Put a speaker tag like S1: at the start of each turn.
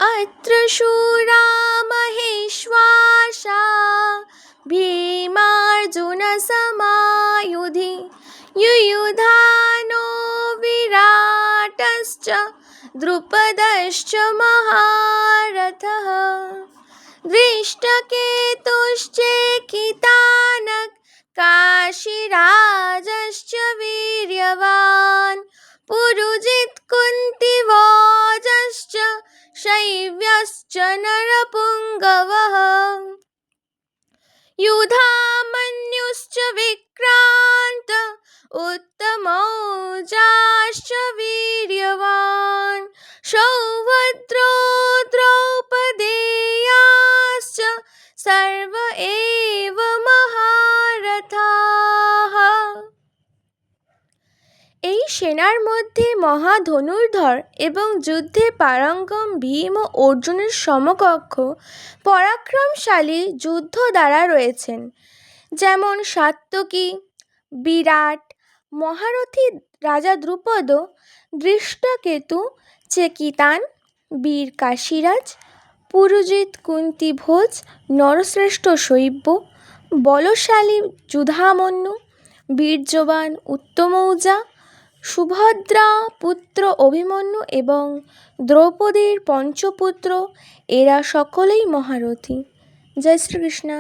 S1: अत्र शूरा महेश्वासा भीमार्जुनसमायुधि युयुधानो विराटश्च द्रुपदश्च महारथः दृष्टकेतुश्चेकितानः काशीराजश्च वीर्यवान् पुरुजित् कुन्तिभोजश्च शैव्यश्च नरपुङ्गवः युधामन्युश्च विक्रान्त उत्तमौजाश्च वीर्यवान् सौभद्रो द्रौपदेयाश्च सर्व एव महारथाः। এই সেনার মধ্যে মহাধনুর্ধর এবং যুদ্ধে পারঙ্গম ভীম ও অর্জুনের সমকক্ষ পরাক্রমশালী যুদ্ধদ্বারা রয়েছেন, যেমন সাত্যকী, বিরাট, মহারথী রাজা দ্রুপদ, দৃষ্টকেতু, চেকিতান, বীর কাশীরাজ, পুরুজিৎ, কুন্তিভোজ, নরশ্রেষ্ঠ শৈব্য, বলশালী যুধামন্যু, বীর্যবান উত্তমৌজা, সুভদ্রা পুত্র অভিমন্যু এবং দ্রৌপদীর পঞ্চপুত্র, এরা সকলেই মহারথী। জয় শ্রীকৃষ্ণ।